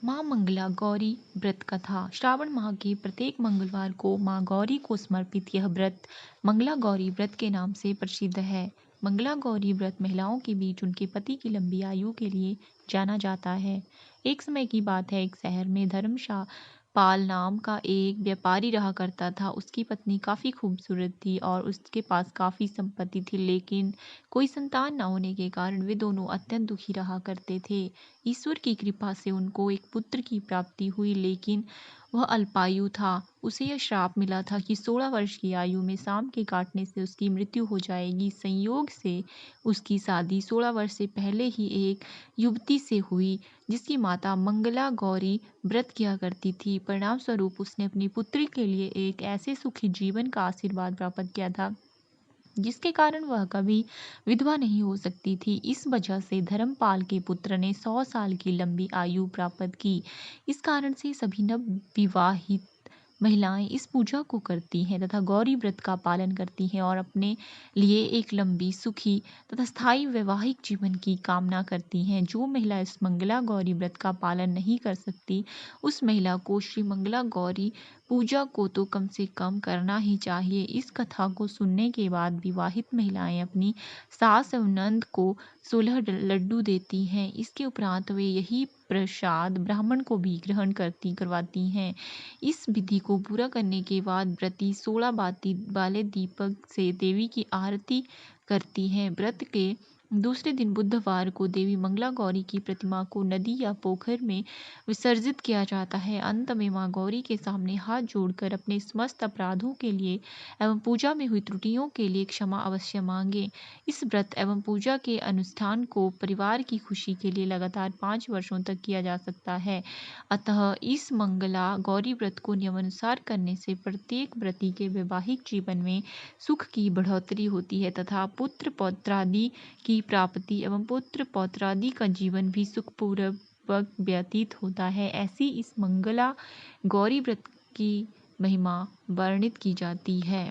माँ मंगला गौरी व्रत कथा। श्रावण माह के प्रत्येक मंगलवार को माँ गौरी को समर्पित यह व्रत मंगला गौरी व्रत के नाम से प्रसिद्ध है। मंगला गौरी व्रत महिलाओं के बीच उनके पति की लंबी आयु के लिए जाना जाता है। एक समय की बात है, एक शहर में धर्मशाह पाल नाम का एक व्यापारी रहा करता था। उसकी पत्नी काफ़ी खूबसूरत थी और उसके पास काफ़ी संपत्ति थी, लेकिन कोई संतान न होने के कारण वे दोनों अत्यंत दुखी रहा करते थे। ईश्वर की कृपा से उनको एक पुत्र की प्राप्ति हुई, लेकिन वह अल्पायु था। उसे यह श्राप मिला था कि 16 वर्ष की आयु में सांप के काटने से उसकी मृत्यु हो जाएगी। संयोग से उसकी शादी 16 वर्ष से पहले ही एक युवती से हुई, जिसकी माता मंगला गौरी व्रत किया करती थी। परिणाम स्वरूप उसने अपनी पुत्री के लिए एक ऐसे सुखी जीवन का आशीर्वाद प्राप्त किया था, जिसके कारण वह कभी विधवा नहीं हो सकती थी। इस वजह से धर्मपाल के पुत्र ने 100 साल की लंबी आयु प्राप्त की। इस कारण से सभी नव विवाहित महिलाएं इस पूजा को करती हैं तथा गौरी व्रत का पालन करती हैं और अपने लिए एक लंबी, सुखी तथा स्थायी वैवाहिक जीवन की कामना करती हैं। जो महिला इस मंगला गौरी व्रत का पालन नहीं कर सकती, उस महिला को श्री मंगला गौरी पूजा को तो कम से कम करना ही चाहिए। इस कथा को सुनने के बाद विवाहित महिलाएं अपनी सास एवं नंद को 16 लड्डू देती हैं। इसके उपरांत वे यही प्रसाद ब्राह्मण को भी ग्रहण करवाती हैं। इस विधि को पूरा करने के बाद व्रती 16 बाती वाले दीपक से देवी की आरती करती हैं। व्रत के दूसरे दिन बुधवार को देवी मंगला गौरी की प्रतिमा को नदी या पोखर में विसर्जित किया जाता है। अंत में मां गौरी के सामने हाथ जोड़कर अपने समस्त अपराधों के लिए एवं पूजा में हुई त्रुटियों के लिए क्षमा अवश्य मांगे। इस व्रत एवं पूजा के अनुष्ठान को परिवार की खुशी के लिए लगातार 5 वर्षों तक किया जा सकता है। अतः इस मंगला गौरी व्रत को नियमानुसार करने से प्रत्येक व्रती के वैवाहिक जीवन में सुख की बढ़ोतरी होती है तथा पुत्र पौत्रादि की प्राप्ति एवं पुत्र पौत्रादि का जीवन भी सुखपूर्वक व्यतीत होता है। ऐसी इस मंगला गौरी व्रत की महिमा वर्णित की जाती है।